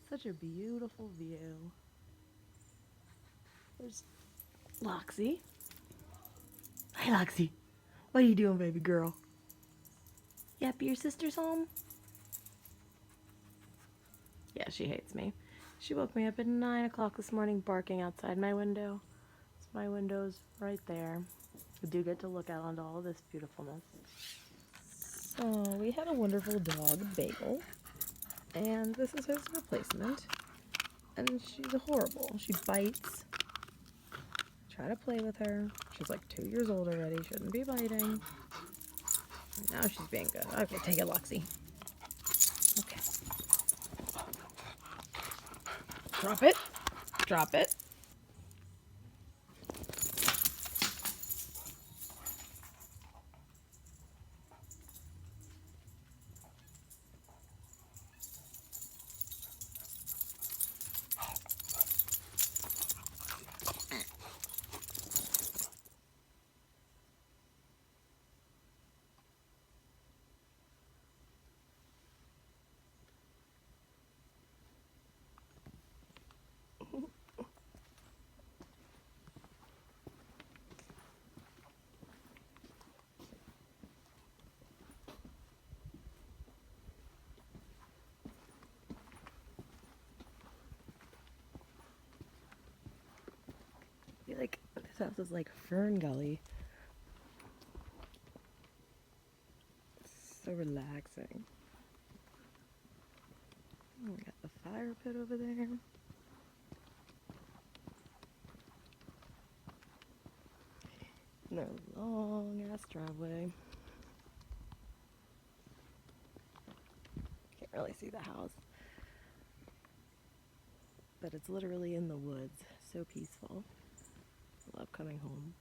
Such a beautiful view. There's Loxie. Hi, Loxie. What are you doing, baby girl? You happy your sister's home? Yeah, she hates me. She woke me up at 9 o'clock this morning barking outside my window. So my window's right there. I do get to look out onto all this beautifulness. So we had a wonderful dog, Bagel, and this is his replacement. And she's horrible. She bites. Try to play with her. She's like 2 years old already. Shouldn't be biting. Now she's being good. Okay, take it, Loxie. Okay. Drop it. Drop it. I feel like this house is like Fern Gully. It's so relaxing. Oh, we got the fire pit over there. No long ass driveway. Can't really see the house. But it's literally in the woods. So peaceful. I love coming home.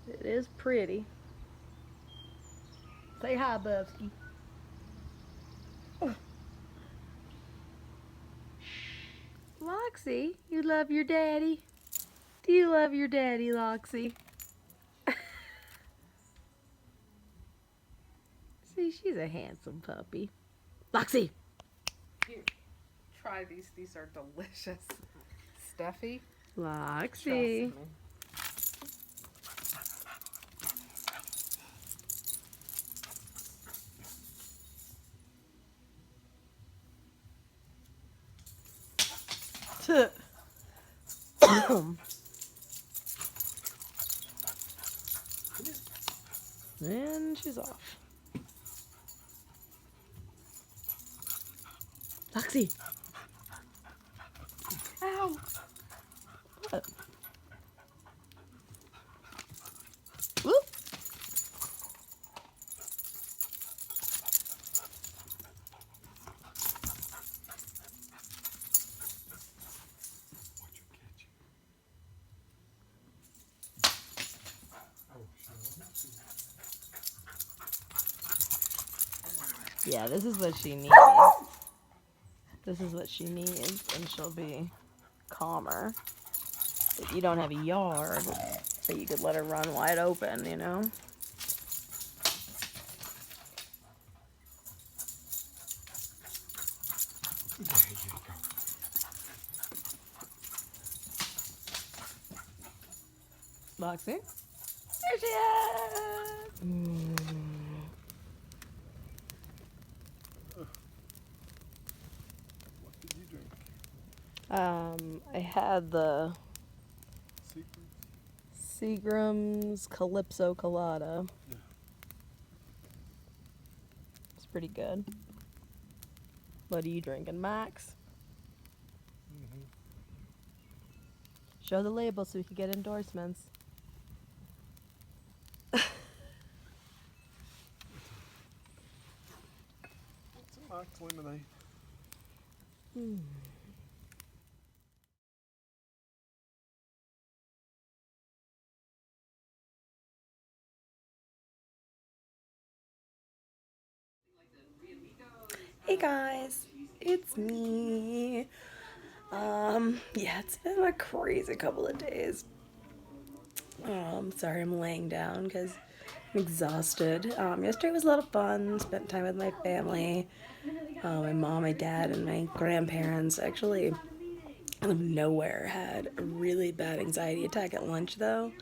It is pretty. Say hi, Bubsky. Loxie, you love your daddy? Do you love your daddy, Loxie? See, she's a handsome puppy. Loxie! Here, try these. These are delicious. Steffi, Loxie. trust me. And she's off. Loxie! Ow! What? Whoop! Yeah, this is what she needs. This is what she needs, and she'll be calmer. But you don't have a yard, so you could let her run wide open, you know? Loxie? There she is! What did you drink? I had the Secret? Seagram's Calypso Colada. Yeah. It's pretty good. What are you drinking, Max? Mm-hmm. Show the label so we can get endorsements. What's a Max lemonade? Hey guys, it's me. Yeah, it's been a crazy couple of days. Sorry I'm laying down because I'm exhausted. Yesterday was a lot of fun. Spent time with my family, my mom, my dad, and my grandparents. Actually, out of nowhere, had a really bad anxiety attack at lunch though.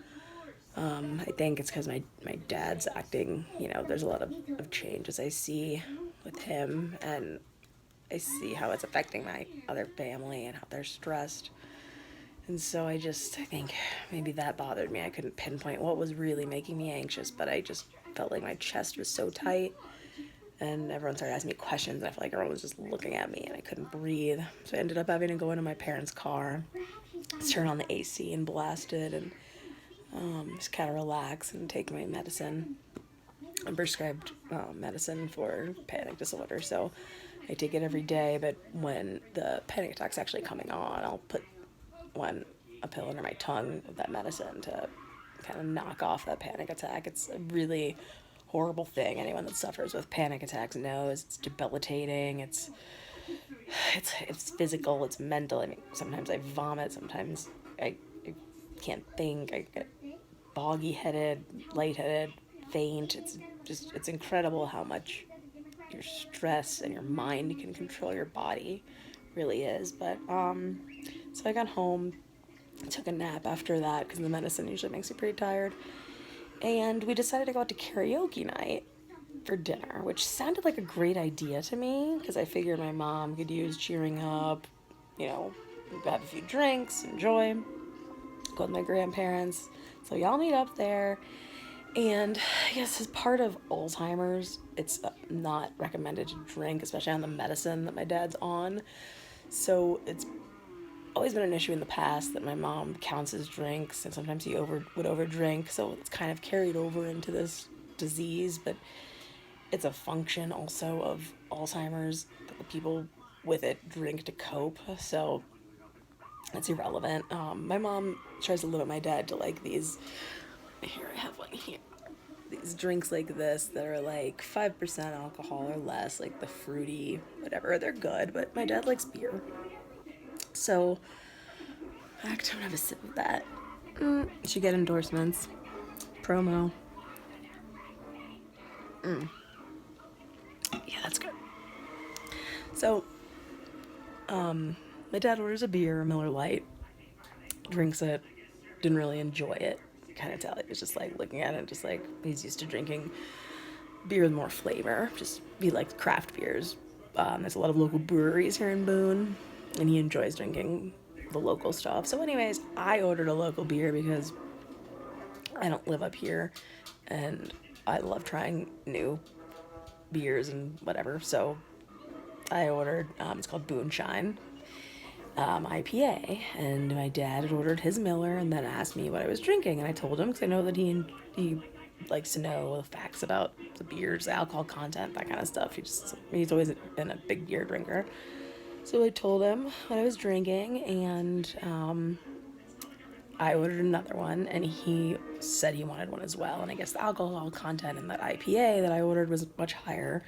I think it's because my dad's acting, there's a lot of changes I see with him, and I see how it's affecting my other family and how they're stressed. And so I think maybe that bothered me. I couldn't pinpoint what was really making me anxious, but I just felt like my chest was so tight, and everyone started asking me questions, and I felt like everyone was just looking at me, and I couldn't breathe. So I ended up having to go into my parents' car, turn on the AC and blast it, and just kind of relax and take my medicine. I'm prescribed medicine for panic disorder, so I take it every day, but when the panic attack's actually coming on, I'll put a pill under my tongue of that medicine to kind of knock off that panic attack. It's a really horrible thing. Anyone that suffers with panic attacks knows it's debilitating. It's physical, it's mental. I mean, sometimes I vomit, sometimes I can't think, I get foggy headed, lightheaded, faint. It's incredible how much your stress and your mind can control your body. It really is. But so I got home, took a nap after that because the medicine usually makes you pretty tired, and we decided to go out to karaoke night for dinner, which sounded like a great idea to me because I figured my mom could use cheering up, have a few drinks, enjoy, go with my grandparents. So y'all meet up there. And I guess as part of Alzheimer's, it's not recommended to drink, especially on the medicine that my dad's on. So it's always been an issue in the past that my mom counts his drinks, and sometimes he would overdrink. So it's kind of carried over into this disease, but it's a function also of Alzheimer's that the people with it drink to cope. So it's irrelevant. My mom tries to limit my dad to like these. Here, I have one here. These drinks like this that are like 5% alcohol or less, like the fruity, whatever. They're good, but my dad likes beer. So I don't have a sip of that. Should get endorsements. Promo. Yeah, that's good. So, my dad orders a beer, Miller Lite, drinks it, didn't really enjoy it. Kind of tell he was just like looking at it, just like he's used to drinking beer with more flavor. Just he likes craft beers. There's a lot of local breweries here in Boone, and he enjoys drinking the local stuff. So, anyways, I ordered a local beer because I don't live up here, and I love trying new beers and whatever. So, I ordered. It's called Boone Shine. IPA, and my dad had ordered his Miller and then asked me what I was drinking, and I told him because I know that he likes to know the facts about the beers, the alcohol content, that kind of stuff. He's always been a big beer drinker. So I told him what I was drinking, and I ordered another one, and he said he wanted one as well, and I guess the alcohol content in that IPA that I ordered was much higher.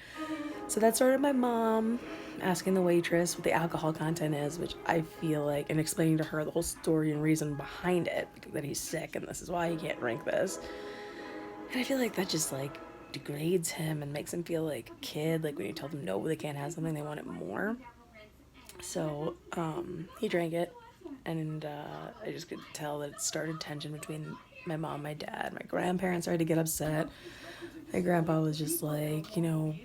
So that started my mom asking the waitress what the alcohol content is, which I feel like, and explaining to her the whole story and reason behind it, that he's sick and this is why he can't drink this. And I feel like that just like degrades him and makes him feel like a kid, like when you tell them no, they can't have something, they want it more. So he drank it, and I just could tell that it started tension between my mom, my dad. My grandparents started to get upset. My grandpa was just like,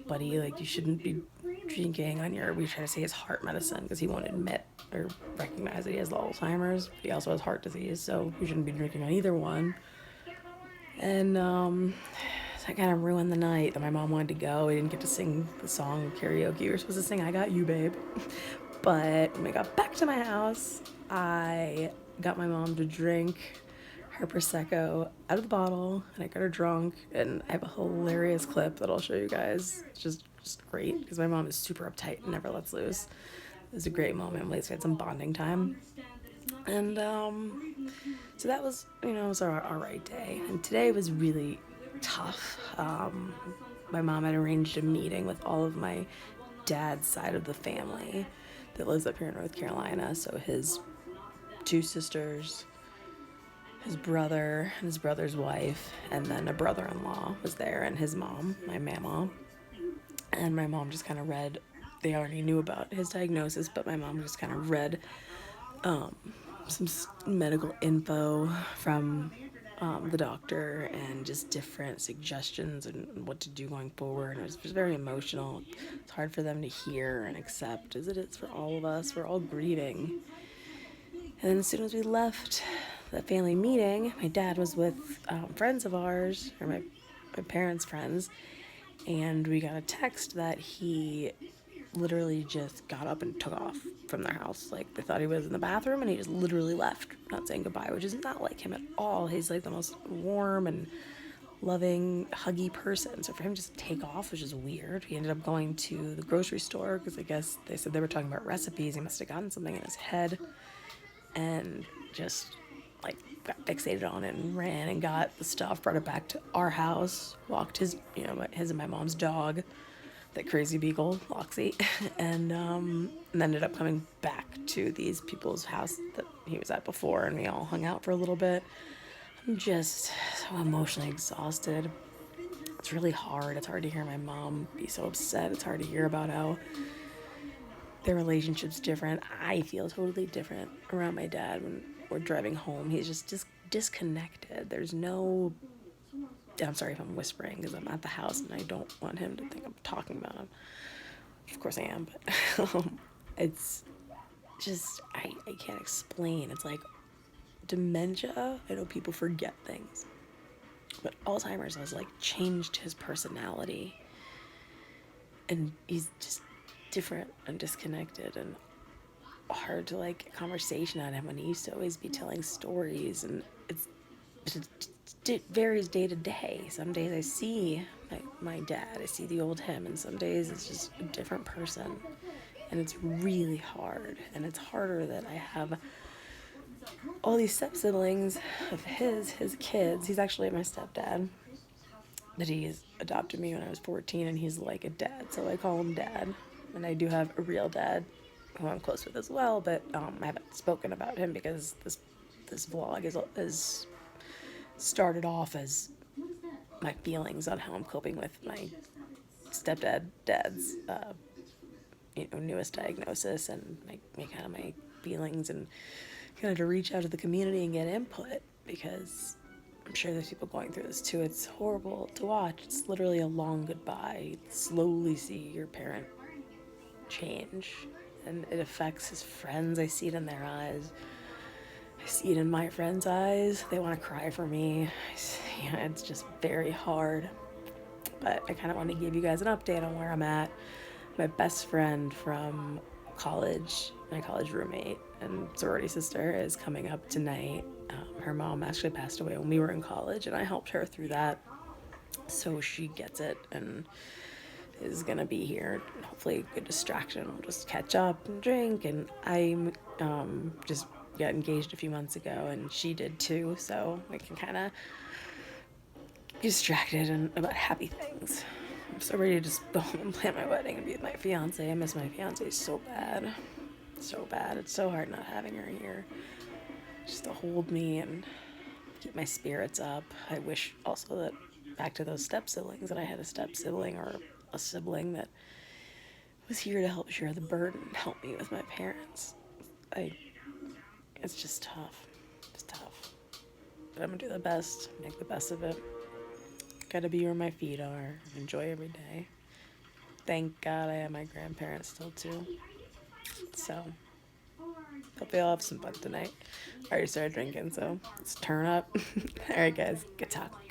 buddy, like you shouldn't be drinking on we try to say his heart medicine because he won't admit or recognize that he has Alzheimer's. He also has heart disease, so you shouldn't be drinking on either one. And that kind of ruined the night that my mom wanted to go. We didn't get to sing the song karaoke. We were supposed to sing I Got You, Babe. But when we got back to my house, I got my mom to drink her Prosecco out of the bottle, and I got her drunk, and I have a hilarious clip that I'll show you guys. It's just great, because my mom is super uptight and never lets loose. It was a great moment. We had some bonding time. And so that was, it was our right day. And today was really tough. My mom had arranged a meeting with all of my dad's side of the family that lives up here in North Carolina. So his 2 sisters, his brother and his brother's wife, and then a brother-in-law was there, and his mom, my mama. And my mom just kind of read, they already knew about his diagnosis, but my mom just kind of read some medical info from the doctor and just different suggestions and what to do going forward. And it was just very emotional. It's hard for them to hear and accept, as it is for all of us. We're all grieving. And then as soon as we left the family meeting, my dad was with friends of ours, or my parents' friends, and we got a text that he literally just got up and took off from their house. Like, they thought he was in the bathroom, and he just literally left, not saying goodbye, which is not like him at all. He's like the most warm and loving, huggy person. So for him to just take off was just weird. He ended up going to the grocery store because I guess they said they were talking about recipes. He must have gotten something in his head and just like got fixated on it and ran and got the stuff, brought it back to our house, walked his and my mom's dog, that crazy beagle, Loxie, and ended up coming back to these people's house that he was at before, and we all hung out for a little bit. I'm just so emotionally exhausted. It's really hard. It's hard to hear my mom be so upset. It's hard to hear about how their relationship's different. I feel totally different around my dad when we're driving home. He's just disconnected. There's no... I'm sorry if I'm whispering because I'm at the house and I don't want him to think I'm talking about him. Of course I am, but it's just, I can't explain. It's like dementia. I know people forget things, but Alzheimer's has like changed his personality, and he's just different and disconnected and hard to like conversation at him when he used to always be telling stories, and it varies day to day. Some days I see my dad, I see the old him, and some days it's just a different person, and it's really hard. And it's harder that I have all these step siblings of his kids. He's actually my stepdad, that he's adopted me when I was 14, and he's like a dad, so I call him dad. And I do have a real dad who I'm close with as well, but I haven't spoken about him because this vlog is started off as my feelings on how I'm coping with my dad's newest diagnosis, and my feelings, and kind of to reach out to the community and get input, because I'm sure there's people going through this too. It's horrible to watch. It's literally a long goodbye. You slowly see your parent change, and it affects his friends. I see it in their eyes. I see it in my friends' eyes. They want to cry for me. It's just very hard. But I kind of want to give you guys an update on where I'm at. My best friend from college, my college roommate and sorority sister, is coming up tonight. Her mom actually passed away when we were in college, and I helped her through that. So she gets it and is going to be here. Hopefully a good distraction. We'll just catch up and drink. And I'm just got engaged a few months ago, and she did too, so we can kind of get distracted and about happy things. I'm so ready to just go home and plan my wedding and be with my fiance. I miss my fiance so bad. It's so hard not having her here, just to hold me and keep my spirits up. I wish also that, back to those step siblings, that I had a step sibling or a sibling that was here to help share the burden and help me with my parents. It's just tough. It's tough. But I'm gonna do the best, make the best of it. Gotta be where my feet are, enjoy every day. Thank God I have my grandparents still too. So, hope they all have some fun tonight. I already started drinking, so let's turn up. Alright guys, good talk.